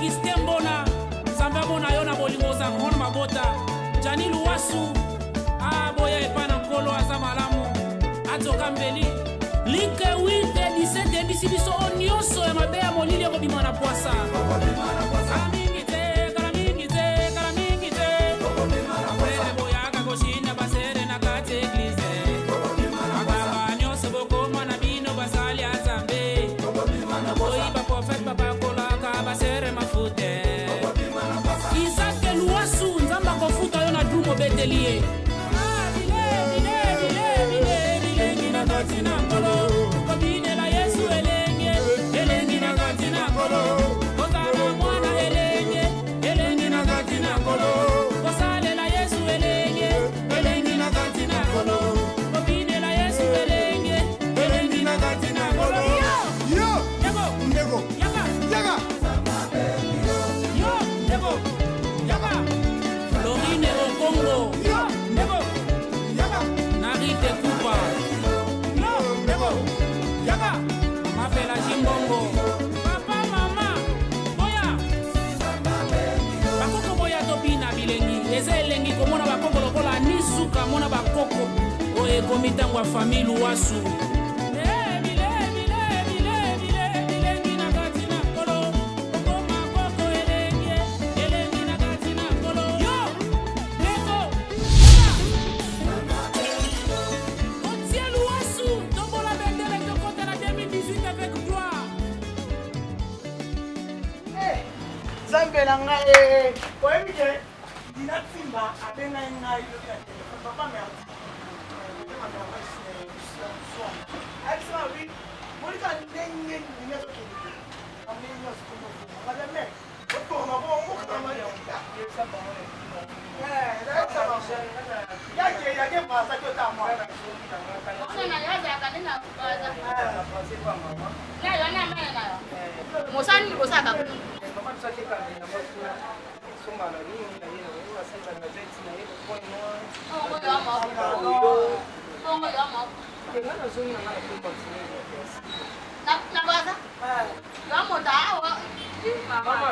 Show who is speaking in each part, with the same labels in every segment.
Speaker 1: Augustin Mbona, Samba Bona Yona Bolimoza, Ron Mabota, Jani Luwasu, Boya Epana Nkolo Azamalamu, Ato Kambeli, Linke 8, 17, Bisibiso Onyoso, Mabea Molili Robimana Poissa. Karamingite, Karamingite, Karamingite, Frere Boyaga Koshina Basere Nakate Eglise, Agaba Nyoso Bokoma Nabino Basali Azambe, Boiba Prophet Papa Kolaka Basere Mafute, Isaac Luwasu, Nzamba Kofuta Yona Drumo Betelie. Mona bakoko oye komitangwa famille Luwasu
Speaker 2: Zambelanga poemike dinatimba abenga ngai papa merci. Alisa oui, molika ndenge ni nyoso kidi. Amni nyoso ko mo. Madame, ko ma bo mo kama ya. Yesa ba mo. Yesa ba. Yake pasa ko ta mo.
Speaker 3: Ona ya za kanina kubaza. Pasi kwa mama. Ya yana mena nayo. Mosani ko saka ko. Mama tusake kani na mtu. Soma na nini na yeye na sasa na veti na yeye kwa nini. Bongo ya mo. Ngana zoni na ngana kwa tsini. Na baza? Ya mo dawa. Mama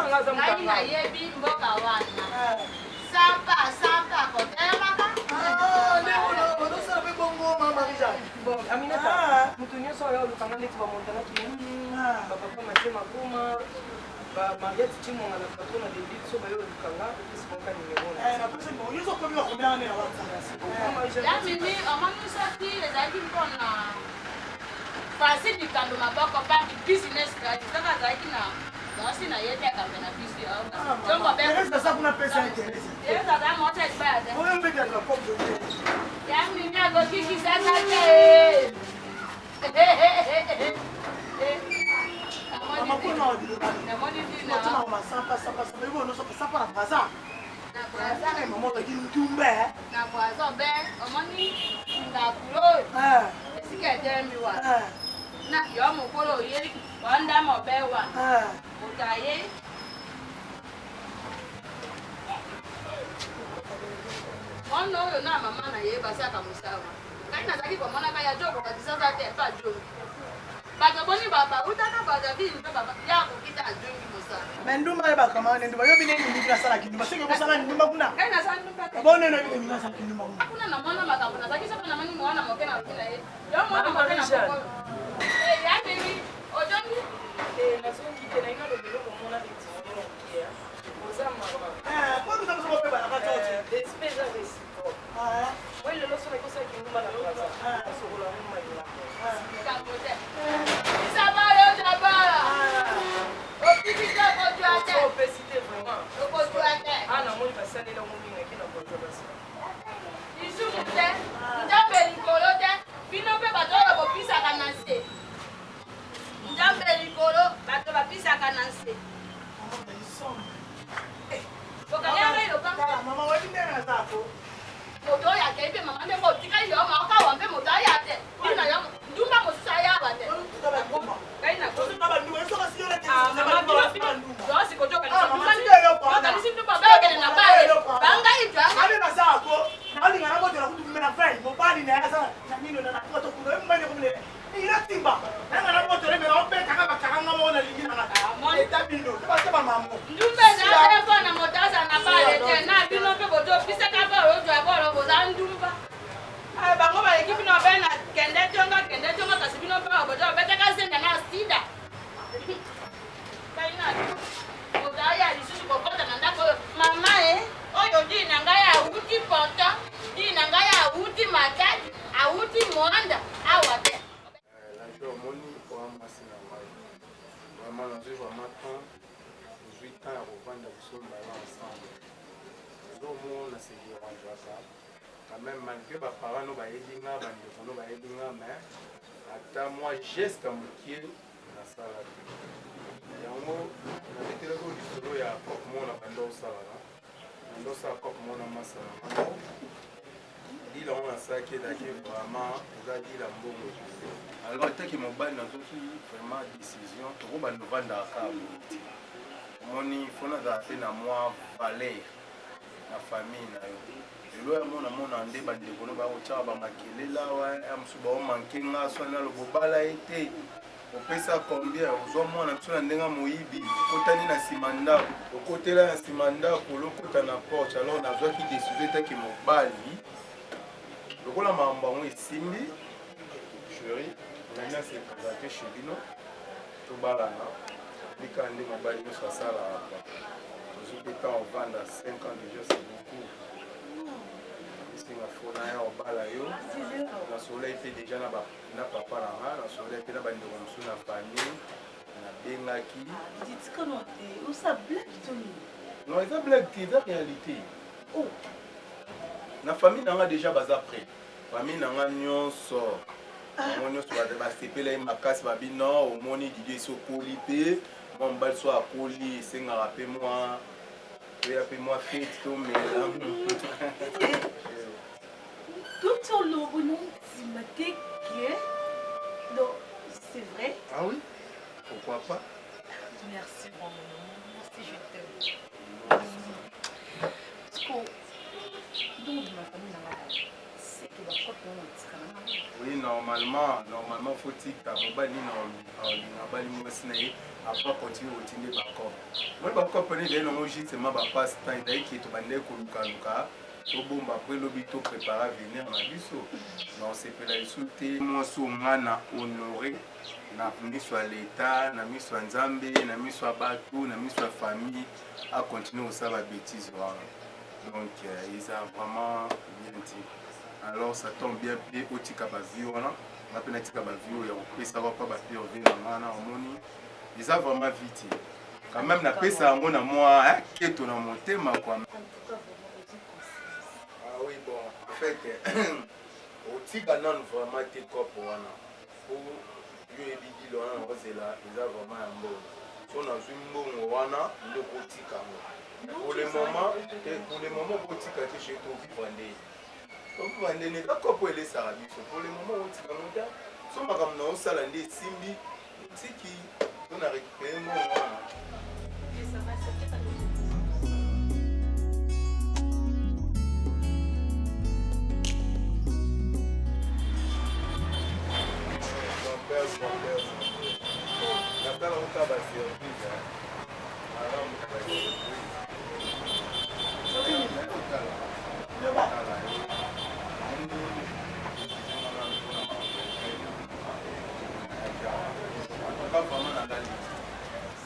Speaker 3: ngaza mtaka. Na yeye bi mboka wana. Sapa ko tema ka.
Speaker 2: Leo ndo sasa bongo mama bija.
Speaker 4: Bon, Aminata, mtu nyoso yao lukanga ndeti ba montana ki. Baba kwa masema kuma. Ba Mariette Timo na patona de bit so ba yo lukanga isiponka nimebona.
Speaker 2: Na pesa mo yuzo kwa biwa kumeana na watu.
Speaker 3: Ya mimi amani saki ezaki mpona. Fasi dikando maboko pa business card. Saka zaki na Nasi na yete akamena bisi au. Jongo be.
Speaker 2: Sasa kuna pesa interest.
Speaker 3: Sasa da mo tete ba de.
Speaker 2: Wewe mbega kwa pop.
Speaker 3: Ya mimi ago kiki sasa te.
Speaker 2: Mama kuna wadi.
Speaker 3: Na moni dina.
Speaker 2: Tuma mama sapa hivyo ndio sapa na baza.
Speaker 3: Na baza.
Speaker 2: Mama lakini mjumbe.
Speaker 3: Na baza be. Omoni ngakuro. Sika demi wa. Na yo mo kolo yeri. Wanda mo be wa. Utaye. Ono yo na mama na ye basi akamusawa. Kaina zaki kwa mwana kaya jogo kabisa za te pa jogo. Baga boni baba utaka baga bi ndo baba yako kita ajungi musa.
Speaker 2: Menduma eba kama ndumba yo bine ni bila sala kindumba singe ko sala ndumba kuna.
Speaker 3: Kaina sana ndumba.
Speaker 2: Bone no bine ni sala kindumba kuna.
Speaker 3: Kuna na mwana makabuna zaki sasa na mani mwana mokena kila ye. Yo mwana mokena kwa. Ya baby ojongi.
Speaker 4: Nazongi tena ina lo bilo mona de tino kia. Ozama.
Speaker 2: Kwa nini unasema beba na katoto?
Speaker 4: Despesa resipo. Wewe lelo sona kosa kinduma na loza. Sokola mama ila.
Speaker 3: Kamote. Sabara sabara. Opikita ko tuate.
Speaker 4: So pesite vraiment.
Speaker 3: Ko tuate.
Speaker 4: Ana moni basane la moni ngakina kwa basi.
Speaker 3: Isu mute. Njambe likolote. Bino pe bato ya bopisa kanase. Njambe likolo bato bapisa kanase.
Speaker 2: Mama wewe ndio zako.
Speaker 3: Moto ya kebe mama ndio motika yo maka wambe moto ya te. Ina yo ndumba mosusa ya bate. Kaina ko
Speaker 2: Baba ndio eso kasi yole tena.
Speaker 3: mama ndio yo sikotoka ni
Speaker 2: Mama ndio yo kwa.
Speaker 3: Baka nisi ndumba bega na bale. Banga itwa.
Speaker 2: Hadi na zako. Hadi ngana moto na kutu mena fai. Mobali na yasa na nini na nakuta kuna mbele kumle. Ila timba. Ngana moto lebe na ope kaka kaka ngamo na lingine na. Moni tabi bindo. Pas maman.
Speaker 3: Ndumbe na kwa na motaza na pale tena bino pe boto pisa ka ba ro jwa ba ro boza ndumba. Ah bango ba ekipi no bena kende tonga kasi bino pa boto beta ka senda na sida. Kaina. Odaya lisusu kokota na ndako mama oyo dina ngaya uti pota dina ngaya uti matadi auti mwanda awate.
Speaker 5: La joie moni pour amasser la maille. Vraiment, la joie matin, 18 ans à revendre le sol ensemble. Donc, moi, on a essayé de ranger ça. Quand même, malgré mes parents, nous avons aidé, mais attends, moi, geste à mon pied dans la salle. Et en gros, on a été là où il y a un coq, moi, on a vendu ça. On a ça, coq, moi, on a massé. Il a un sac qui est vraiment, il a dit la bombe. Alors, tant que mon bail n'a vraiment décision, tout le monde nous vend dans la cave. Moni, il faut adapter à moi, valeur, la famille. Et là, mon amour, on a des bandes de bono, on a des là, on a manqué, on a sonné le bobala été. On fait ça combien? Aux hommes, on a tout un déga moïbi. Côté na simanda, au côté là, simanda, pour le côté na porte. Alors, on a besoin qu'il décide tant que mon bail. Le rôle à Mambaron est simbi, chérie. Maintenant, c'est présenté chez Bino. Tout balana. Les candidats m'ont balayé sur ça là. Aux autres temps, on vend à 5 ans déjà, c'est beaucoup. Ici, on a fait un balayo. Le soleil était déjà là, n'a pas papa là. Le soleil était là, il y a une famille. On a Bengaki.
Speaker 6: Dites que non, où ça blague Tony?
Speaker 5: Non, c'est blague, c'est la réalité. Oh! La famille n'a déjà pas après. La famille n'a pas sort. On a fait des macaques, non, au moins il sur colipé. Mon bal soit à colis, c'est un rappel moi. Appelle-moi fête, mais
Speaker 6: tout le monde dit que c'est vrai.
Speaker 5: Ah oui? Pourquoi pas?
Speaker 6: Merci, mon maman. Merci, je t'aime. Parce que donc ma famille c'est que la fois qu'on
Speaker 5: oui, normalement, faut dire que mon bali n'a pas de après continuer au tiner d'accord. Moi, je comprends que non juste ma passe temps qui est bandé kolukaluka. Au bon après le bito préparer venir na biso. Non, c'est pour la souté moi sou ngana honoré na miso l'état, na miso nzambe, na miso batu, na miso famille à continuer au ça va bêtise voilà. Donc ils ont vraiment bien dit. Alors ça tombe bien pied au tika ba vie voilà. On appelle tika ba vie ya ko ça va pas ba pied au vie ngana homoni. Ils ont vraiment vite. Quand même na pesa ngo na moi keto na motema quoi. Ah oui bon, en fait au tika non vraiment tes corps wana. Pour yo ebidi lo na ko c'est là, ils ont vraiment un bon. So na zumbo wana ndo ko tika ngo. Pour le moment, pour tika ke chez toi vivre. Comme vous vendez, d'accord pour les salariés. Pour le moment, on tire mon gars. Si on a comme non, ça l'année simbi, tiki, on a récupéré mon moment.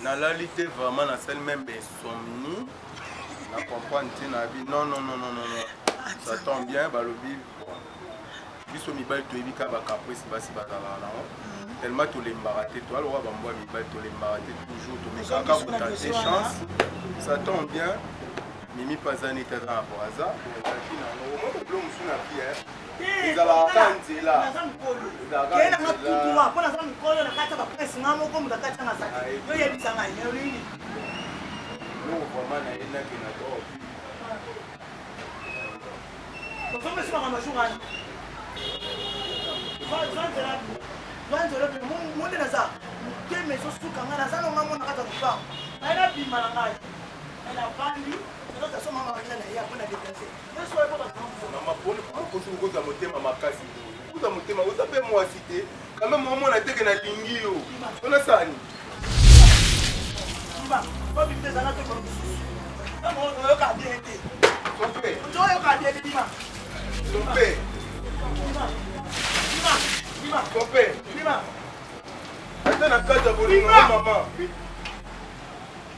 Speaker 5: Na la lutte vraiment na celle même insomnie na comprendre na vie non ça tombe bien balobi biso mibali to ebika ba caprice basi bazala na tellement to l'embarrater toi alors ba mboa mibali to l'embarrater toujours to meka ka pour tenter chance ça tombe bien mimi pazani tata na boaza lakini na mo problème sur la vie ezala kanzela
Speaker 2: kena ngakutuma pona za mikolo na kata ba press ngamo ko mukakata na saki yo yebisa ngai yo lini
Speaker 5: no vraiment na ina kina to
Speaker 2: ko sombe sima kama shugani Vanzela pe monde na za keme so suka ngana za no ngamo na kata kupa aina bima na ngai ela bandi ndoto soma mama kina na ya pona dépenser yeso ko ba
Speaker 5: na maponi ko ko ko za motema makasi ko za motema o za pe mo cité quand même moment na teke na lingi yo ona sani
Speaker 2: Dima, pas vite des années comme ça. Non, on a bien été. On a bien été, Dima. Dima. Dima.
Speaker 5: Attends, la carte de boulot, maman.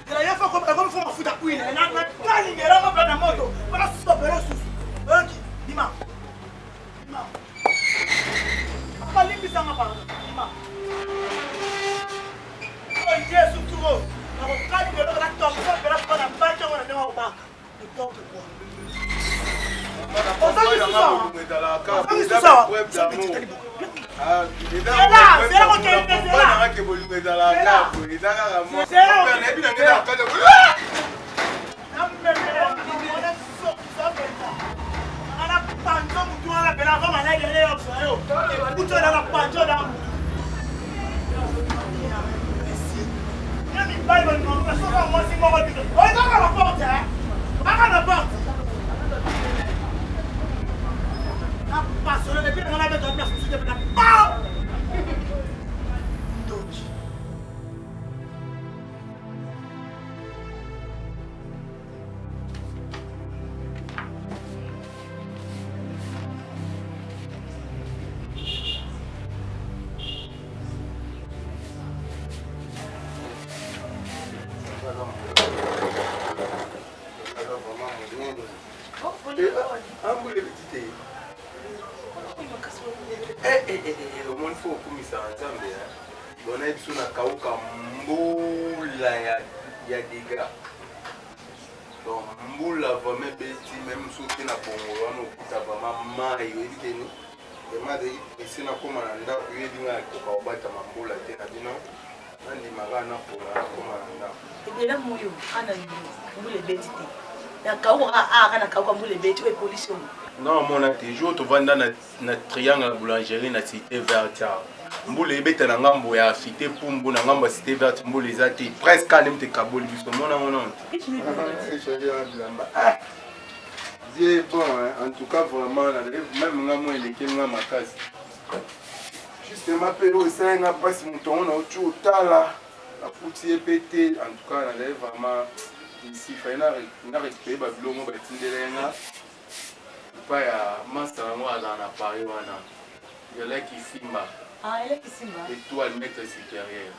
Speaker 2: Il a fait comme il faut me foutre à couille. Il a pas ligné là, on va prendre la moto. On va stopper le sous. Dima. Pas ligné ça, ma part. Dima. Oh, il est sous tout haut. On va prendre le laptop. On va prendre la balle. On va prendre la balle. N'importe quoi. On s'en dit tout ça.
Speaker 5: Ah,
Speaker 2: c'est là qu'on est fait là.
Speaker 5: Mon faut kumisa nzambe bona biso na kauka mbula ya dégâts donc mbula vraiment beti même soki na bongo wana okuta vraiment mai yoyebikeni vraiment de esi na koma na ndako yoyebinga akoka kobata mambula te na bino nandimaka na mpona akoma na ndako
Speaker 6: ela moyo ana mbula ebeti te na kauka aka na kauka mbula ebeti oyo polisi oyo
Speaker 5: non mon toujours to vanda na triangle boulangerie na cité verte mbula ebeta na ngambo ya cité pumbu na ngambo ya cité verte mbula ezati presque anem te kaboli biso mona Dieu bon en tout cas vraiment même ngamo eleke nga makasi justement pelo esenga pasi mutongo na otu otala la pouti epete en tout cas na lève vraiment ici fa na récupérer babilongo batindelenga pas ya master yango aza na Paris wana yeleki simba étoile maître supérieur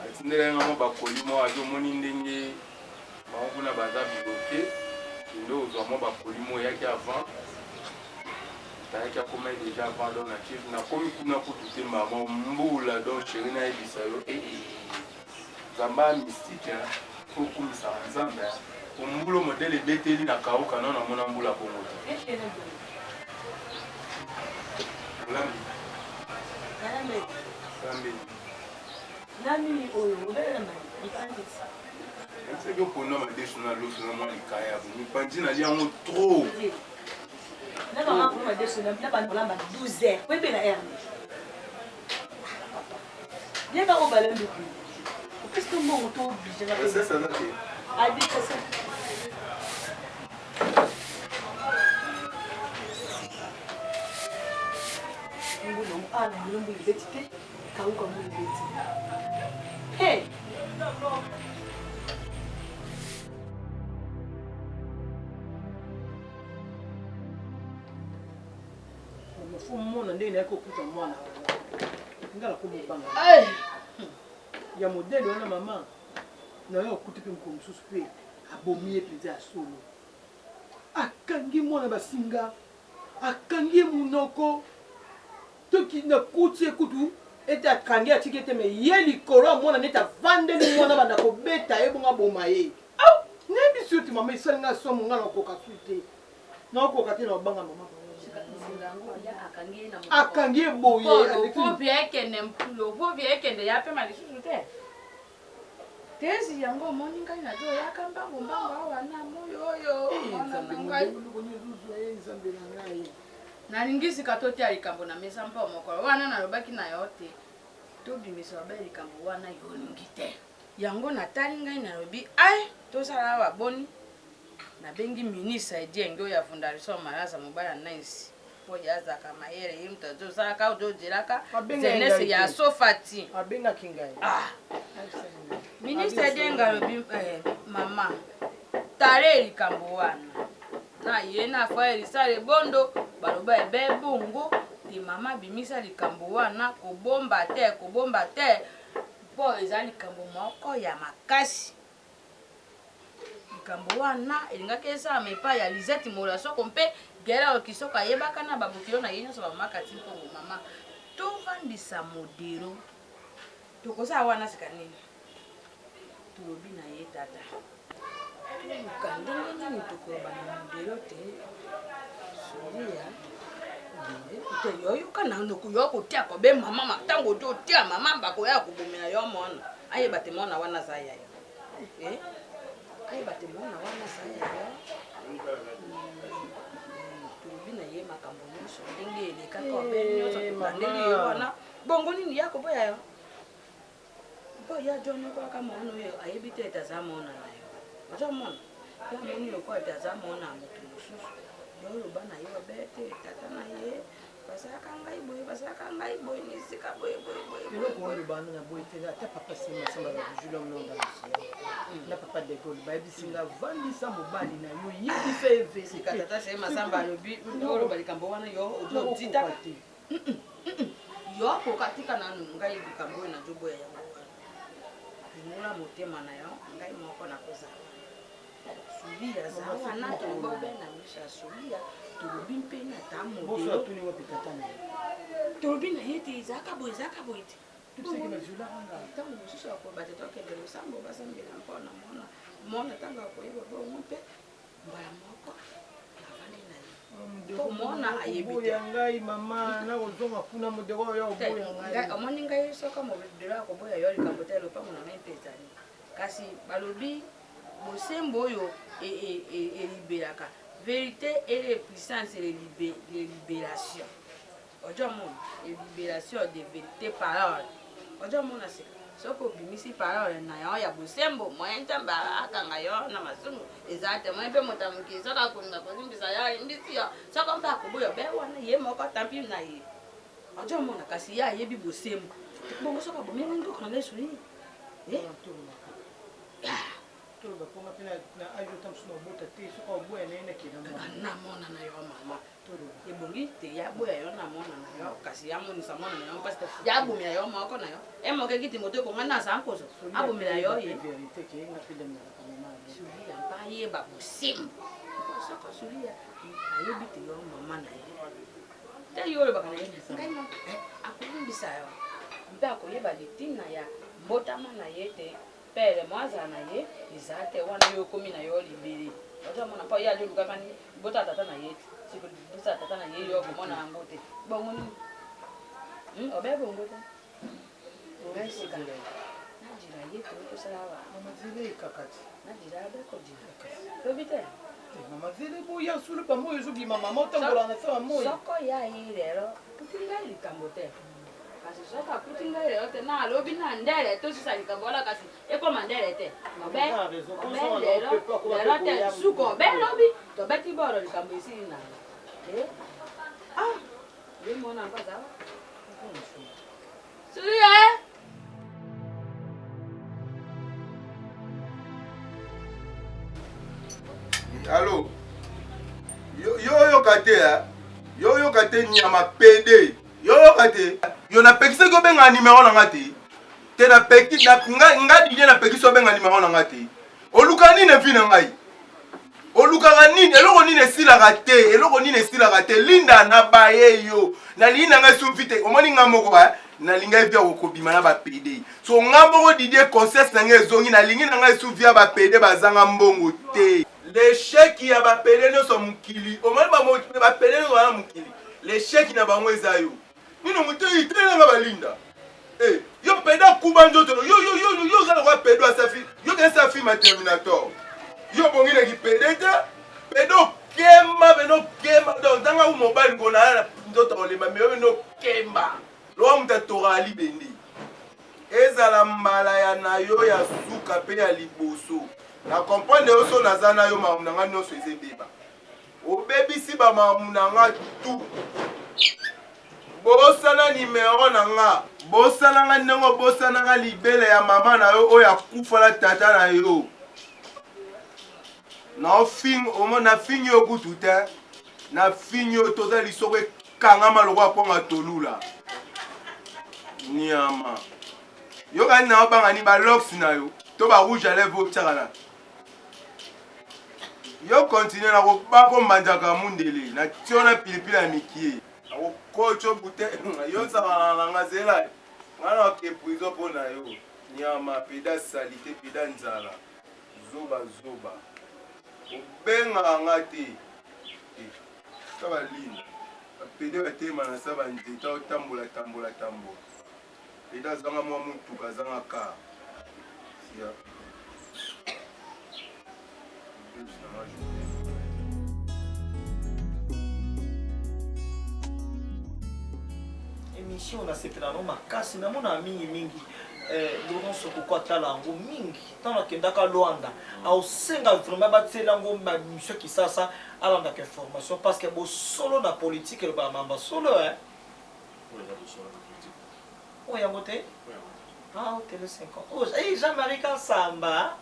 Speaker 5: atindelenga mo bakoli mo azomoni ndenge bakuna baza biloke ndo ozwa mo bakoli mo yaki avant tayaki akoma déjà avant donc nakomi kuna kutu te mama mbula donc chéri nayebisa yo zamba mystique okumisa nzambe mbula modele ebeteli na kauka nano namona mbula bongo te
Speaker 6: nani oyo obele na
Speaker 5: c'est que pour nous madesu na loso na mwa likaya mipanzi na yango trop
Speaker 6: na ba pour madesu na ba 12 heures po ebela heure bien ba obalembe ku parce que mon to obligé na
Speaker 5: ça ça là
Speaker 6: habite ça mbulu ana mbulu betite kauka mbulu betite hey
Speaker 4: faut mona ndenge nayaki okuta mwana ngala komobanga ya modele wana mama naye okuti mpe mokolo mosusu mpe abomi ye mpenza ya solo akangi mwana basinga akangi ye monoko toki nakuti ekutu ete akangi atiki ete me ye likolo ya mwana neti avandeli mwana banda kobeta ye bongo aboma ye nayebi ete mama esalinga somo nga nakoka su te nakoka te na obanga mama akangi ye boye
Speaker 3: popi ekende mpulo popi ekende yapema lisusu te tezi yango omoni ngai nazoyaka mbangu awa na moyo oyo nalingisika totia likambo na mesa mpo mokolo wana nalobaki na yo te tobimisa babe likambo wana yolingi te yango natali ngai nalobi ai tosala awa boni nabengi ministre edienge oyo ya fondation Malaza mobala nice po yazaka mayele yimto zo saka ojojelaka jeunesse ya sofati
Speaker 4: abenga kingai
Speaker 3: ministre denga lobi mama tare likambo wana na ye na fa elisale bondo baloba ebe bungu ti mama bimisa likambo wana kobomba te po eza likambo moko ya makasi likambo wana elingaki esala epai ya Lisette Mola soko mpe gera okisoko ayebaka na babokilo na ye nyonso bamakati mpongo mama tovandisa modelo tokozala wana sika nini tolobi na ye tata luka ndenge nini tokoloba na modelo te solia te yoyoka na nokuyo kotia kobe mama matango to tia mama bakoya kobomela yo mona ayeba te mona wana za yaya ayeba te mona wana za yaya tolobi na ye makambo nyonso ndenge elekaka obe nyonso tokandeli ye wana bongo nini ya koboya yo mpo ya joni kwaka mona oyo ayebi te ete aza mona na yo ozomona ya moni lokola ete aza mona ya moto mosusu yoloba na ye obete tata na ye basalaka ngai boye nisika boye
Speaker 4: eloko oyo bana na boye te ata papa sema samba bajula mnonda na papa de Gaulle bayebisinga vandisa mobali na yo yebisa eve
Speaker 3: sika tata sema samba alobi oloba likambo wana yo ojotitaka te yo kokatika nanu ngai likambo oyo nazoboya yango bimula motema na yo ngai moko nakozala Sulia za wana tolobe na misha Sulia tolobi mpe na ta modelo
Speaker 4: tuni wapi tata na ye
Speaker 3: tolobi na ye te zaka boye te
Speaker 4: tupseki na jula hanga
Speaker 3: tango mosusu akoyeba te tokende losambo basambela mpona mona ntango akoyeba bongo mpe mbala moko avandi na ye po mona ayebi te
Speaker 4: ngai mama na kozonga kuna modelo oyo oboya ngai
Speaker 3: omoni ngai soka modelo akoboya yo likambo te lopango na ngai mpe ezali kasi balobi bosembo oyo elibelaka vérité et les puissances et les libérations ojomona libération de vérité parole ojomona se soko bimisi parole na yo ya bosembo moyen tamba akanga yo na masumu ezate moyen pe motamuki soka kunga kozimbisa ya indisi yo soko mpa kuboyo be wana ye moko tampi na ye ojomona kasi ya yebi bosembo bongo soka bomenga ngoko na lesuri
Speaker 4: toloba ponga mpe na ajota mosusu na obota te soki oboya na ye na kena
Speaker 3: namona na yo mama ebongi te yaboya yo namona na yo kasi yamonisa mona na yo mpasi te yabomela yo moko na yo emokeki te moto ekonga na aza nkoso abomela yo ye sulia mpa ayeba bosembo soko sulia ayebi te yo mama na ye te yo olobaka na ye ngai akolimbisa yo mpe akoyeba litina ya mbotama na ye te pere mwaza na ye izate wana yo komi na yo libere ozomona mpo ye alelukaka ni bota tata na ye sikobusa tata na ye yo komona yango te bongo nini obe bongo te ngasika najira ye tokosala awa
Speaker 4: mamazele ekakati
Speaker 3: najira abe kodira lobi te
Speaker 4: mamazele boya sulu pamoyo ezobima mama otambola na sawa moyi
Speaker 3: soko ya ye lero kutingai likambo te kasi soka kutingai lero te na alobi na ndele tosisa likambo wana kasi ekoma ndele te obe lero te suko obe lobi tobeti boro likambo esili na ye mona mpaza sulie
Speaker 5: Allô? Yoyoka te, yoyoka te nyama pede. Yoyoka te. Yo na pekise ko benga numéro na ngati. Te na peki nga dije na pekise benga numéro na ngati. Oluka ni ne vina ngai. Oluka ni eloko ni ne silaka te, eloko ni ne silaka te. Linda na baye yo. Na linda nga sumfite. Omoni nga moko ba na linga evia okobima na ba pede. So nga moko didie concert na nga ezongi na lingi na nga suvia ba pede bazanga mbongo te. L'échec ya ba pede no so mukili. Omoni ba pede no wana mukili. L'échec na bango ezayo. Nino mutu itena nga balinda. Yo peda kuba njoto yo za kwa pedo asafi. Yo ke safi ma Terminator. Yo bongi na ki pede ta. Pedo kema donc danga u mobile ngona na njoto olema me yo no kemba. Lo muta torali bendi. Ezala mbala ya na yo ya suka pe ya liboso. Na comprendre oso nazana yo ma nganga nyoso ezebeba. obebisi bamamu na nga tu bosana nimero na nga bosana nga ndenge bosana nga libele ya mama na yo oyo akufala tata na yo na fingi yo kutu te na fingi yo toza lisoko ekangama lokwa mponga tolula niama yokani na obanga ni balox na yo to barouge à lèvre otiaka yo continue na komanjaka mundele na tio na pilipili ya mikie akokocho bute yo nsaka na nga zela nga na okepuizo mpo na yo nyama peda salite peda nzala zoba obengaka nga te sa balina bapede batema na sa banzeta otambola peda azanga mwa mutuka azanga kar
Speaker 7: émission nasepela no makasi namona mingi Laurence Okoko atala yango mingi ntango akendaka Luanda aosenga vraiment batiela yango bamission kisasa alandaka information parce que bosolo na politique elobaka mamba solo oyo yango te tele 5 ans Jean-Marie Kansamba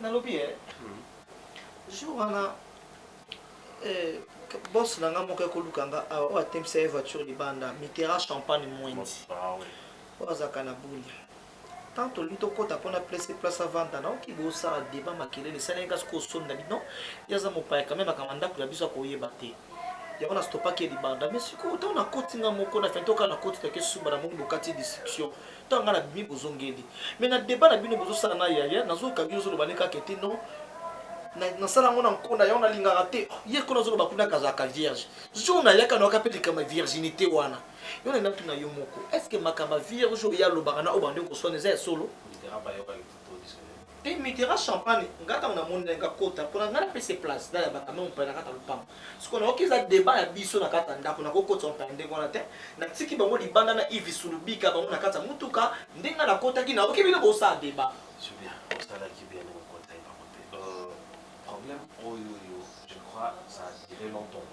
Speaker 7: nalobi jour wana boss nanga moko ekolukanga oyo atempisa ye voiture libanda mitera champagne mwendi oyo azalaka na buli tant toli tokota mpona place avanda naoki bosala débat makelele esalaki kasi kosonda bino ye aza mopaya quand même akama ndako na biso akoyeba te yango na stopaki ye libanda mais sikoyo ntango nakotinga moko na fin toka nakotitake suba na mongi bokati discussion ntango nga na bimi bozongeli mais na débat na bino bozosala na yaya nazoyoka bino ozoloba ne kaka ete non nasala yango na nkonda yango nalingaka te ye kona ozoloba kuna akazalaka vierge jour nayaka nayoka mpe likama virginité wana yo na natuna yo moko est ce que makamba vierge oyo yalobaka na oyo bande koswana eza ya solo te mitera champagne nga ntango namoni nga kota mpona nga napesa place nayabaka me mopaya na kata lopango sikoyo nayoki eza débat ya biso na kata ndako nakokotisa mopaya ndenge wana te natiki bango libanda na ivi sulubika bango na kati ya motuka ndenge nakotaki nayoki bino bosala débat
Speaker 8: problème oyo je crois ça a duré longtemps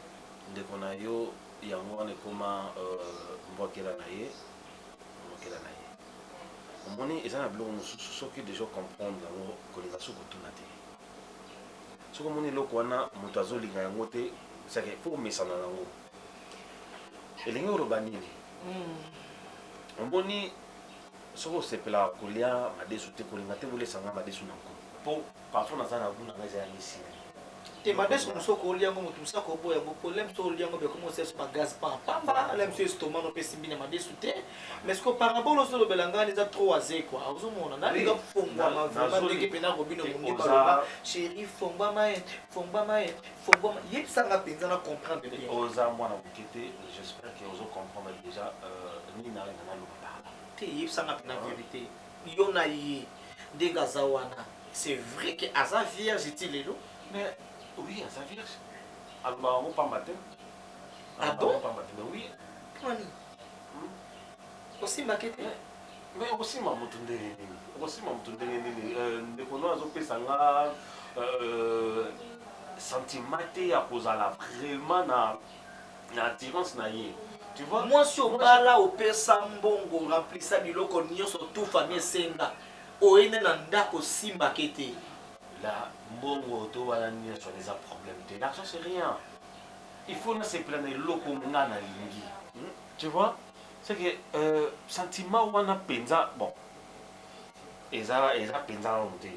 Speaker 8: ndeko na yo yango wana ekoma mbokela na ye omoni eza na biloko mosusu soki déjà comprendre yango kolinga soki otuna te soki omoni eloko wana moto azolinga yango te seke fo komesana nango elingi oloba nini omoni soki osepela kolia madesu te kolinga te bolesanga madesu na nko po parfois naza na buna nga eza ya misini
Speaker 7: te madesu mosoko olia yango moto mosaka oboya yango po lem so olia yango beko moseso bagaz pamba lem so estoma no pesi mbina madesu te mais siko parabole ozolobela ngani eza trop aze kwa ozomona nalinga fongwama vraiment ndenge mpena robino mondi baloba chéri fongwama yebisanga mpenza na comprendre bien
Speaker 8: oza mwana moke te j'espère que ozo comprendre déjà nini nalinga naloba bala
Speaker 7: te yebisanga mpena vérité yo na ye ndenge aza wana c'est vrai que aza vierge ti lelo
Speaker 8: mais oui aza vierge alobaka ngo pamba te pamba te mais oui
Speaker 7: kwani osimbake te
Speaker 8: mais okosimba moto ndenge nini ndeko no azopesa nga sentiment te ya kozala vraiment na attirance na ye tu vois
Speaker 7: mwasi obala opesa mbongo remplisa biloko nyonso tout famille esenga oyene na ndako osimbake te
Speaker 8: la mbongo to wana nyonso eza problème te l'argent c'est rien il faut na sepela na eloko nga na lingi tu vois c'est que sentiment wana penza bon eza penza wana te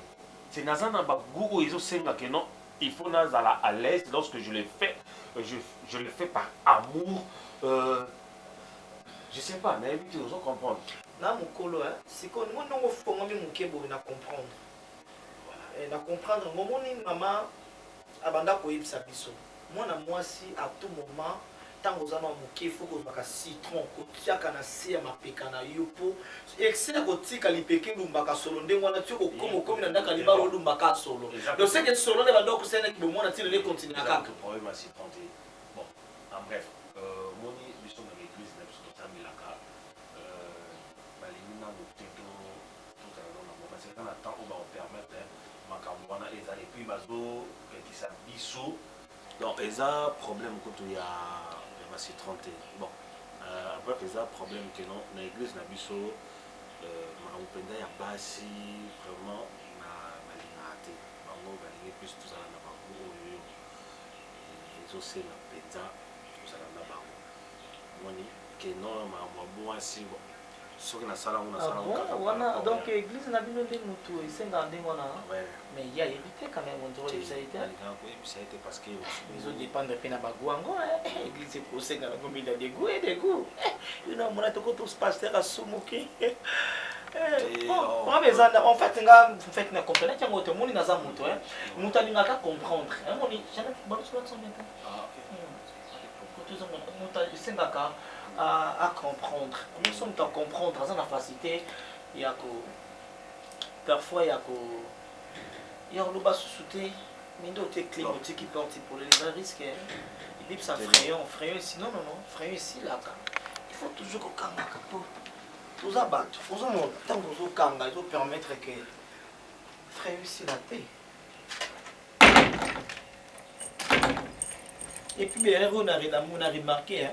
Speaker 8: c'est naza na bagout oyo ezosenga ke non il faut nazala à l'aise lorsque je le fais je le fais par amour je sais pas nayebi te ozo comprendre
Speaker 7: na mokolo sikoyo ningo ndongo fongami moke boye na comprendre na comprendre ngomoni mama abanda koyebisa biso mwana mwasi à tout moment ntango oza na moke fo kozwaka citron kotiaka na se ya mapeka na yo mpo excès kotika lipeke elumbaka solo ndenge wana ti okokoma okomi na ndako libala olumbaka solo donc seke solo nde banda okosenaki bomona ti lelo ekontinue kaka
Speaker 8: problème ya citron te bon en bref moni biso na l'église na biso totambelaka balingi nano te to puis bazo qui ça biso donc eza problème quand il y a se tromper bon après eza problème que non na église na biso makambo ya basi vraiment na lingate bango balingi plus tozala na bango oyo ezosela mpenza tozala na bango moni ke non makambo abwasi soki nasala ngo nasala
Speaker 7: wana donc église na bino nde motu esengaka ndenge wana mais ya yebi te quand même ondiro yebisa ye te
Speaker 8: alingaka koyebisa ye te parce que
Speaker 7: ezodépendre mpe na bagu yango église ekosenga nango mbila de goût et de goût ina omona toko tos paster asumuki en fait na comprendre yango te omoni naza moto moto alingaka comprendre moni moto esengaka à comprendre. Nous sommes à comprendre dans la facilité. Il y a parfois il y a le bas sous-souté, mais d'autres climatique qui portent pour les risques. Il dit ça frayant ici. Non, frayant ici là. Il faut toujours qu'on gagne pour tout abattre. Faut tant que vous gagnez, il faut permettre que frayant ici la paix. Et puis bien on a remarqué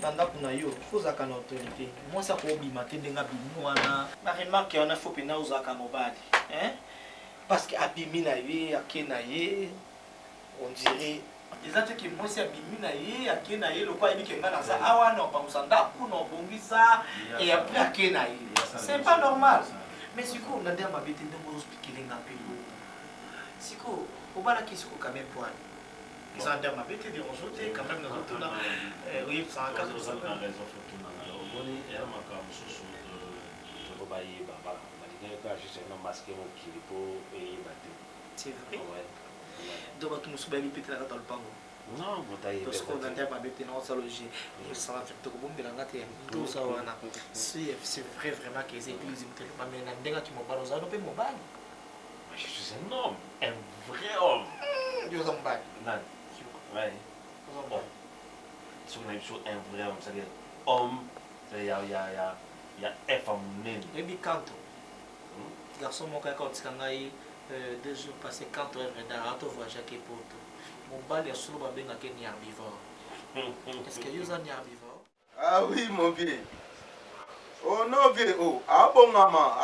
Speaker 7: bandako na yo kozaka na autorité moi ça ko bima te ndenga bimi wana ba remarque on a faut pena uzaka mobali parce que abimi na ye akena ye on dirait déjà que moi c'est abimi na ye akena ye lokwa yebi kenga na ça awa na pa musanda ku no bongisa et après akena ye c'est pas normal mais siko na ndema bete ndemo expliquer nga pelo siko obala kisiko quand même point ils ont derma bête de rejeter quand même dans autres là oui ça cas de ça dans les offres tout na boni era maka mususu to baye baba malika ka juste na masque mon kilipo et baté c'est vrai donc bato mususu baye pété dans le pango non botaye parce qu'on a derma bête non ça loger ça va faire to ko bombela ngate tout ça wana c'est vrai vraiment que les églises tellement mais na ndenga ki mobalo za no pe mobali je suis un homme un vrai homme Dieu s'en bat non. Ouais. Bon. Si on a un vrai homme, c'est-à-dire homme, il y a F à mon nez. Et puis quand garçon, mon quand tu as 2 jours passés, quand tu es dans le voyage à Kepoto, mon bal est sur le babin à Kenya herbivore. Est-ce que vous avez un herbivore?
Speaker 5: Ah oui, mon vieux. Oh non, vieux. Oh, abongama,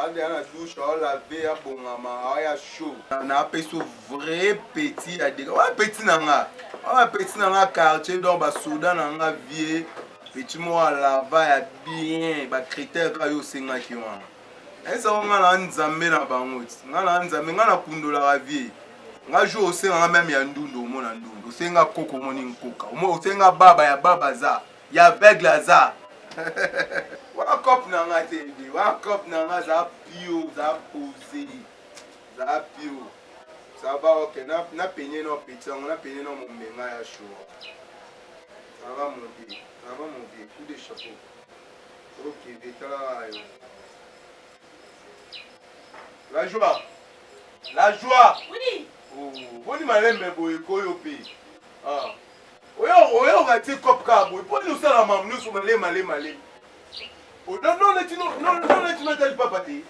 Speaker 5: allez à la douche, à laver, abongama, à chaud. On a appelé ça vrai petit à dire. Ouais, petit nanga. Ouais, petit nanga quartier dans bas Soudan nanga vieux. Petit moi là-bas bien, bah critères kayo senga ki wana. Esa nga na nzambe na bangoti. Nga na nzambe nga na kundola la vie. Nga jo senga même ya ndundu mona ndundu. Senga koko moni nkoka. Mo senga baba ya baba za. Ya begla za. Wa cop nanga tebe. Wa cop nanga za pio, za posé. Za pio. Ça va ok na peigner no petit, on a peigner no momenga ya show. Ça va monter. Ça va monter. Coup de chapeau. Ok, détala. La joie. La joie. Oui. Oh, boni malembe boy koyope. Ah. Oyo ngati cop cabo. Poni nous sala mam nous malé. Oh non, tu m'as pas pâté.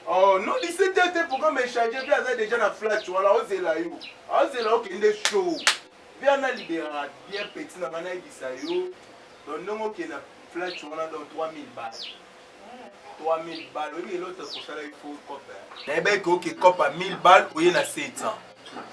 Speaker 5: Oh non, 17 heures pour me changer bien déjà na flash voilà ozela yo. Ozela okende show. Bien na libéra bien petit na bana ibisa yo. Donc non ok na flash voilà dans 3000 balles. 3000 balles. Oui, l'autre pour ça il faut cop. Na ben que cop à 1000 balles ou na 700.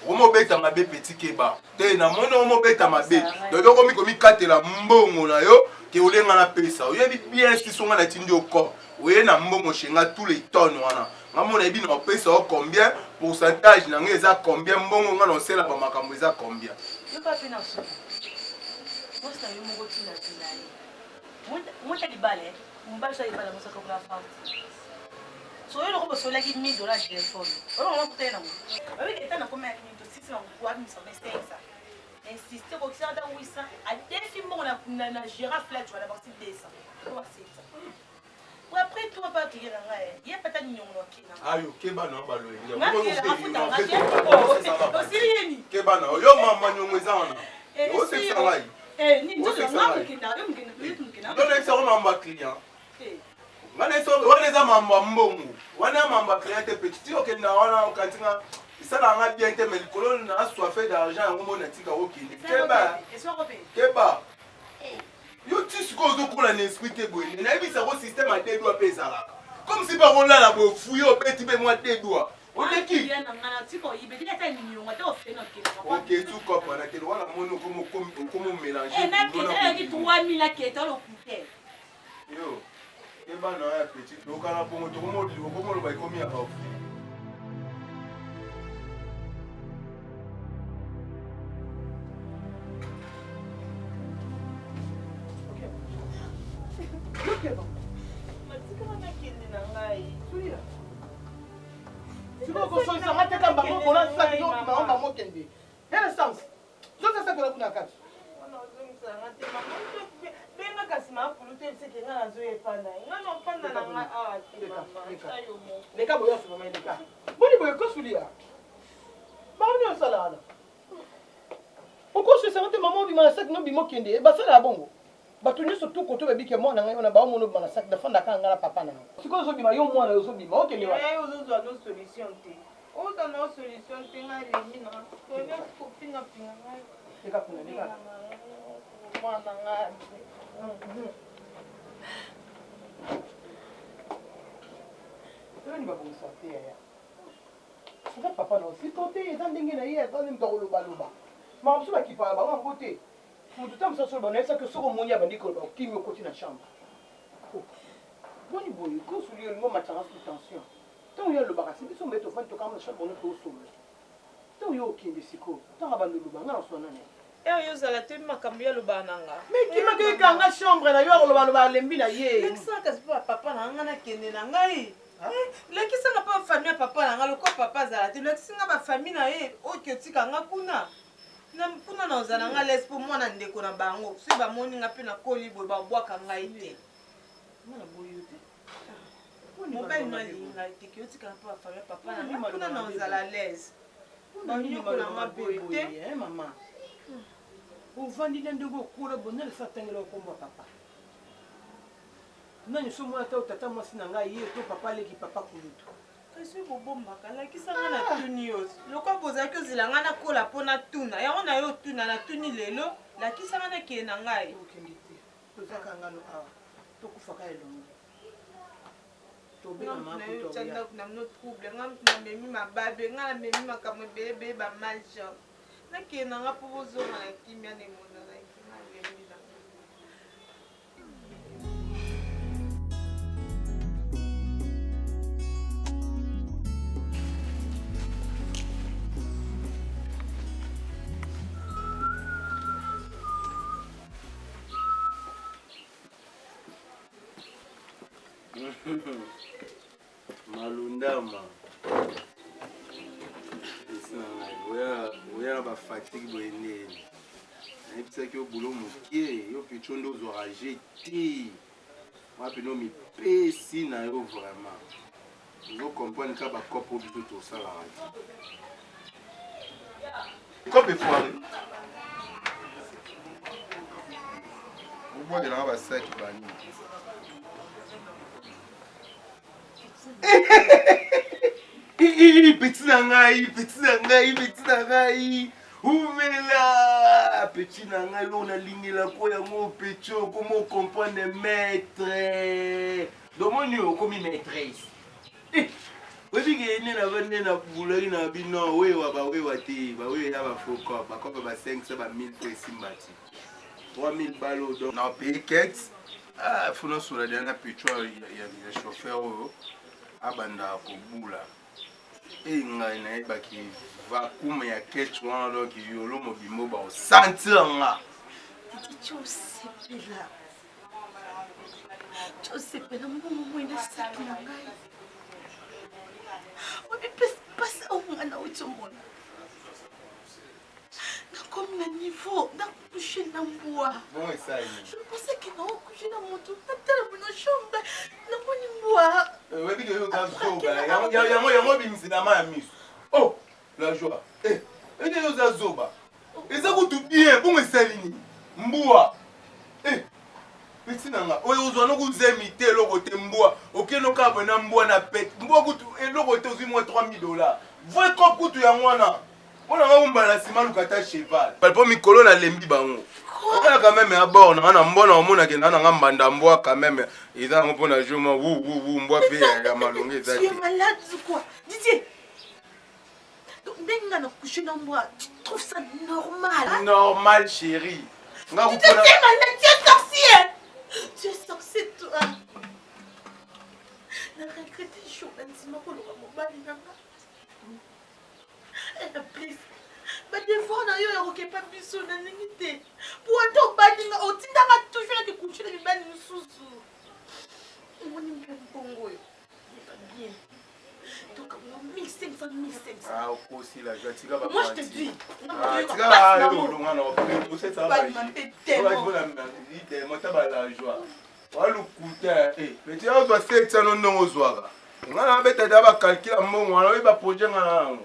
Speaker 5: Omo beta mabe petit keba. Te na mono omo beta mabe. Donc komi katela mbongo na yo ke olenga na pesa. Oyebi bien ce qui sont na tindi au corps. Oui, na mbongo shenga tous les tonnes wana. Ngamona ebi na pesa combien pourcentage na ngeza combien mbongo ngana osela ba makambo eza combien.
Speaker 6: Yo pa pena so. Moi ça yo moko tina tina. Moi ta libale, mon ba ça libale mo sa ko la France. So yo ko so laki $1000 de téléphone. On va coûter na mo. Oui, eta na combien de 6 na kwa mi so ça. Insister ko ça da 800 a défi mo na girafe là tu vas d'abord 200. Toi c'est ça. Ou après toi pas qu'il y a il y a pas ta nion là.
Speaker 5: Ayo keba na ba lo. Keba na yo mama nyongo eza wana. O se salai.
Speaker 6: Ni ndio mama kina, yo mkina.
Speaker 5: Donc c'est vraiment ma client. wana eza mambo ya mbongo wana mambo ya créate petit okende wana okantinga esalanga bien te mais likolo na soife d'argent yango mona tika okende keba yo ti sikoyo ozokola na esprit te boye nayebisako système ya deux doigts mpe ezalaka comme si bakolala boye fuye obeti mpe mwa deux doigts oleki ok tukopana te wana moni okomomélange yo keba na ya petit okala bongo tokomoloba ekomi ya bafu
Speaker 4: bato nyonso tu koto babike mwana ngai wana baomono bima na sak dafandaka nga na papa na ngo sikoyo ozobima yo mwana ozobima okende
Speaker 3: ozozwa no solution te oza no solution te nga lemi na toye kopinapinga ngai mwana ngai
Speaker 4: eloni babongisa te yaya eza papa na osiko te eza ndenge na ye aza nemta kolobaloba makamso bakipaka bango yango te mutu ta mosusu oyo banayebisaki soko omoni abandi koloba okimi okoti na chambre boni boye kosuli olingo matanga sous tension ntango yo alobaka si biso mbete ofandi tokanga na chambre ono toosolola ntango yo okende sikoyo ntango abandi oloba nga na sona nani
Speaker 3: eyo ozala te makambo yo alobaka na nga
Speaker 4: mekimaka ekanga chambre na yo akolobaloba alembi na ye
Speaker 3: lekisanga kasi mpo papa na nga nakende na ngai lekisanga mpo bafamille ya papa na nga lokola papa azala te lekisanga bafamille na ye oyo otika nga kuna kuna na ozala nga lesi mpo mwana ndeko na bango soki bamoni nga mpe nakoli boye babwaka ngai te mobali no alingi ngai te ke otikala mpo bafamille ya papa na nga kuna na ozala lese banyoko na nga boye te
Speaker 4: mama ovandi na ndenge okola bonale sa tangela okomba papa nani so mwana ta otata mwasi na ngai ye to papa aleki papa kulutu
Speaker 3: kasi bobombaka lakisanga na tuni yo lokola bozalaki ozela ngai nakola mpo natuna yango na yo tuna natuni lelo lakisanga nakende na ngai
Speaker 4: okende te tozaka ngano awa tokufaka elongi
Speaker 3: na mino trouble nga namemi mababe nga namemi makambo ebelebele bamaja nakende na nga mpo bozonga na kimia na emonana nalembi na
Speaker 5: malundama oya na bafatigue boyeneni nayebisaki yo bulo mokie yo picho nde ozwaka je te mwa pene omipesi na yo vraiment ozokomprendre ka bakope oyo biso tosalaka te kope foire obwakelanga basaki bani petit na ngai umela petit na ngai lo nalingela ko yango petit okomi okomprendre maître domoni okomi maîtresse oyebiki ene na bane na bulaki na bino wewa bawewa te bawewa ya bafoka bakopa ba 500 ba 1000 po esimba ti 3000 balo donc na paquet funa sura dianga picho ya chauffeur oyo abanda kobula ngai nayebaki vakume ya ketch wana donc yolo mobimbo baosentir nga
Speaker 6: tosepela mbongo mwende saki na ngai pasi aunga na otomona nakomi na niveau nakouche na mbwa je pensais que na okouche na moto natala bino chambre namoni mbwa
Speaker 5: oyebiki oyo oza yango bimisi na ma ya miso oh la joie ete yo oza zoba eza kutu bien bongo esali nini mbwa Petit nanga. Oyo ozwana kuzemite eloko te mbwa. Okeno ka bona mbwa na pet. Mbwa kutu eloko te ozwi moins $3000. Voi ko kutu ya mwana. Ona nga umbala sima lukata cheval. Palpo mikolo na lembi bango. Oya quand même à bord na mbona omona ke nana nga mbanda mbwa quand même. Eza ngo pona joma mbwa pe ya malonge ezati.
Speaker 6: Tu es malade ou quoi? Didier. Nenga na coucher na mbwa. Tu trouves ça normal? Hein?
Speaker 5: Normal chérie. Nga
Speaker 6: Tu es malade, tu es sorcier. Tu es sorcier toi. Na regretté chaud benzima ko lo mobali nanga. Et please. Ba devoir na yo ya rokepa biso na ningite. Pour to badinga otindanga toujours na coucher na bibani mususu. Moni mbongo yo. Pas bien. Donc 1500.
Speaker 5: Ah, aussi la joie, tu vas pas.
Speaker 6: Moi je te dis.
Speaker 5: Tu vas aller au loin, on va faire ça. Ça va. La joie. Voilà le coup eh, mais tu as fait ça non aux soirs. On a bête d'abord calculer mon, on a pas projet en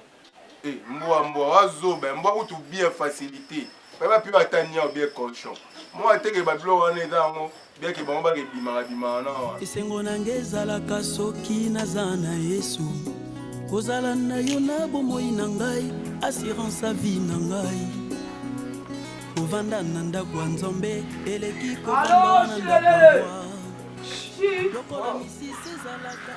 Speaker 5: eh, mbwa azoba, mbwa ou tout bien facilité. Pas plus attendre bien cochon. Moi te que bablo on est dans bien que bon ba ke bimara na.
Speaker 9: Esengo nangezalaka soki nazana Yesu. Kozala na yo na bomoi na ngai, assurance à vie na ngai. Ovanda na ndako nzombe, eleki kovanda na ndako. Lokola misisi ezalaka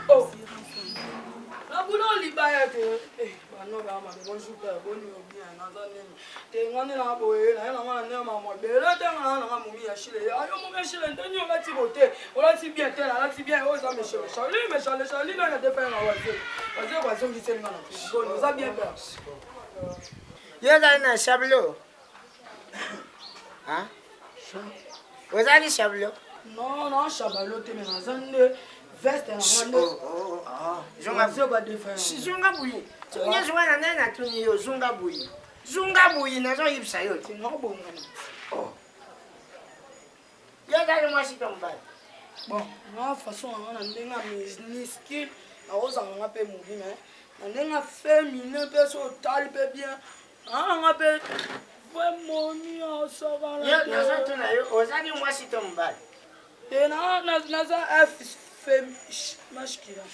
Speaker 2: La boulot libaya te. Eh, bano ba ma bonjour père, boni bien, nazane. Te ngane na boye, na na na ma bela te na mumi ya shile. Ayo mumi ya shile ndani on lati bote. On lati bien te, la lati bien, o za me shile. Charlie na de faire na waze. Waze kwa zongi tena na. Bon, on za bien père.
Speaker 10: Yo na Chablo. Hein? Vous avez Chablo?
Speaker 2: Non, Chablo te me nazane. Veste na
Speaker 10: Zunga buyi. Tunya zwana nena tuni yo zunga buyi. Zunga buyi na zo yipsa yo ti no bonga. Oh. Ya dali moi si tomba.
Speaker 2: Bon, na façon on ndenga mi skill na oza nga pe mubi mais na ndenga féminin pe so tali pe bien. Ah nga pe vraiment ni osaka.
Speaker 10: Ya na zo tuna yo ozali moi si tomba.
Speaker 2: Et na za F femme masculin.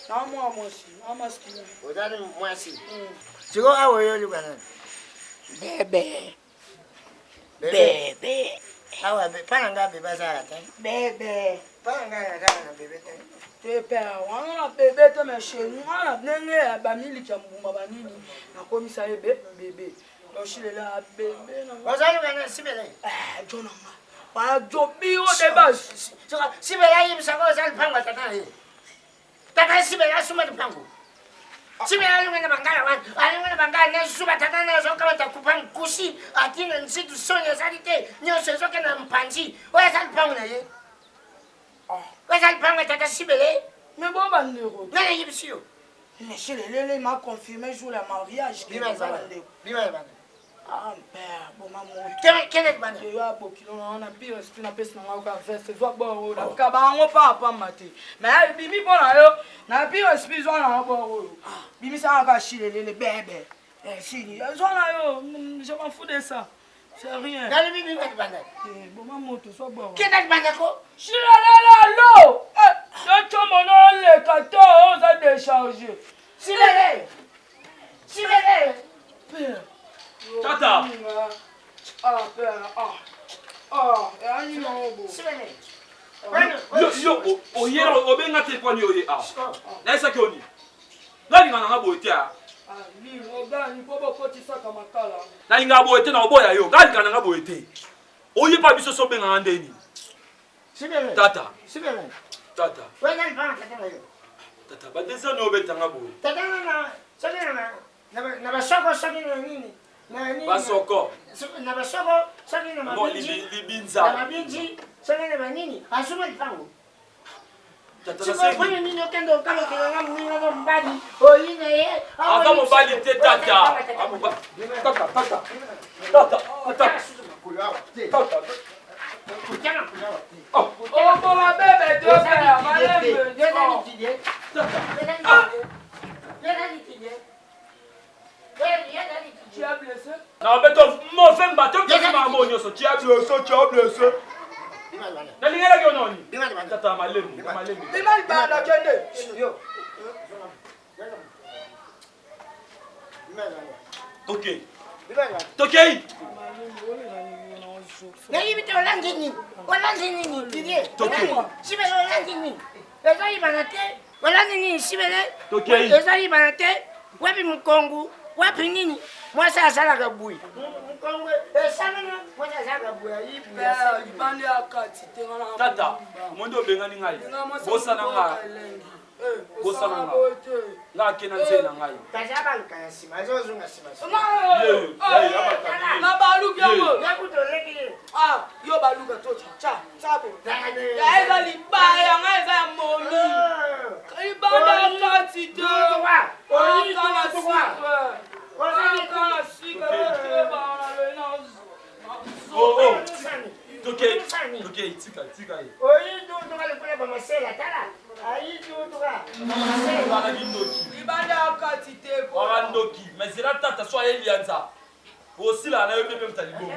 Speaker 2: Na moi aussi, na masculin.
Speaker 10: Ozali moi si. Siko awo yo libana. Bebe. Awa be pananga be bazara tan. Bebe. Pananga na bebe tan.
Speaker 2: Te père, on a bébé te mais chez nous, on a nenge ba mili chambuma ba nini. Na komisa bébé. Donc je là bébé na.
Speaker 10: Ozali kana sibele.
Speaker 2: Jonanga. Para jobi o de base.
Speaker 10: Sibele yimsako ozali pangwa tata he. Tata sibele suma de pango. Sibele lunga bangala wan. Alunga bangala na suba tata na zoka bata kupang kusi atina nsitu sonya salite. Nyoso zoka na mpanji. Oya sali pango na ye. Oya sali pango tata sibele.
Speaker 2: Mais bon ba ndeko.
Speaker 10: Na yimsio.
Speaker 2: Mais chez les m'a confirmé jour le mariage.
Speaker 10: Bima bana.
Speaker 2: Ah père, bon maman.
Speaker 10: Quel est bana?
Speaker 2: Je vais beaucoup on a pire esprit na peste na ka veste zo bo la ka ba ngo pa mate. Mais bimi bona yo na pire esprit zo na bo. Bimi ça ka chiller les bébés. Eh si, zo na yo, je m'en fous de ça. C'est rien.
Speaker 10: Dans le bimi bana.
Speaker 2: Bon maman to so bo.
Speaker 10: Quel est bana ko?
Speaker 2: Chiller l'eau. Je te mon le 14 a déchargé.
Speaker 10: Sibele.
Speaker 2: Père.
Speaker 8: Tata.
Speaker 2: Ah, père. Ah, et ani no.
Speaker 10: Sibele.
Speaker 8: Yo, oyera obenga te kwani oye a. Na isa kioni. Nani ngana boite a.
Speaker 2: Ah, ni oga ni bobo koti saka makala.
Speaker 8: Nani ngaba boite na oboya yo. Nani ngana boite. Oye pa biso so benga ndeni.
Speaker 10: Sibele.
Speaker 8: Tata.
Speaker 10: Sibele.
Speaker 8: Tata.
Speaker 10: Wewe nani panga tata yo?
Speaker 8: Tata, ba desa no betanga boye.
Speaker 10: Tata na basoko soki na nini? Na nini?
Speaker 8: Basoko.
Speaker 10: Na basoko soki na mabinji.
Speaker 8: Libinza.
Speaker 10: Na mabinji soki na nini? Asuma lipango.
Speaker 8: Tata
Speaker 10: na
Speaker 8: seki.
Speaker 10: Kwa nini ukendo kama kila mwingine na mbali? Oyine ye.
Speaker 8: Aka mobali te tata. Tata. Tata.
Speaker 2: Oh, pour la bébé, Dieu fait, madame. Tu as blessé?
Speaker 8: Non, mais ton mon femme bateau qui m'a monio, tu as blessé. nalingela ke noni tata malembe
Speaker 2: Bimali bana kende.
Speaker 10: Yo.
Speaker 8: Okay.
Speaker 10: Bimali.
Speaker 8: Tokei.
Speaker 10: Ngai bito langini. Walangini bidie. Sibele langini. Ezali banate. Walangini sibele.
Speaker 8: Tokei.
Speaker 10: Ezali banate. Wapi mkongu? Wapi nini? Mwasa asala kabui. Mkongu esana mwasa asala kabui.
Speaker 2: Iba ibande akati tengana.
Speaker 8: Tata, mondo bengani ngai. Bosa na ngai. Bosa na ngai. La kena nzena ngai.
Speaker 10: Kazaba nkasima. Azozunga sima.
Speaker 2: Na baluki yango.
Speaker 10: Yakutoleki.
Speaker 2: Yo baluka to cha. Sabo. Ya eza libaya nga eza ya momi. Ibande akati te.
Speaker 8: Okay, tika.
Speaker 10: Oyi du ngale kule ba masela tala. Ayi du ga.
Speaker 8: Bana kindoki.
Speaker 2: Ibanda akati te ko.
Speaker 8: Bana ndoki, mais c'est la tata soit elianza. Aussi là na yo bebe mtalibo.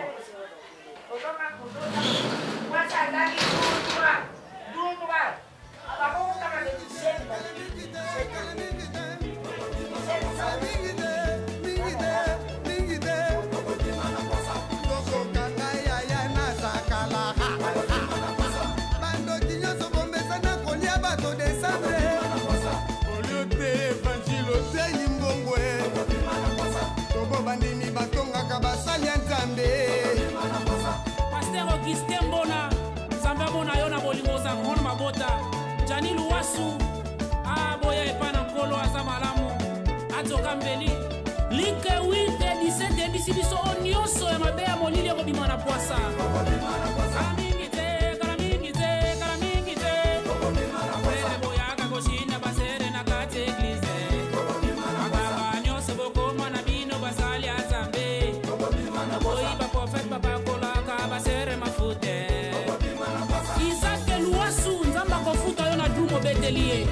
Speaker 10: Wacha ndani du ga. Abako kama ni disemba.
Speaker 1: Pasteur Augustin Mbona, Zamba Mbona yona bolingo za Ron Mabota, Jani Luwasu, Boya Epana Nkolo aza malamu, Atoka Mbeli, Like 8 17 bisibiso onyoso ya mabeya molili yako bimana poasa. Isaac Luwasu, Nzamba kofuta yona drumo beteliye.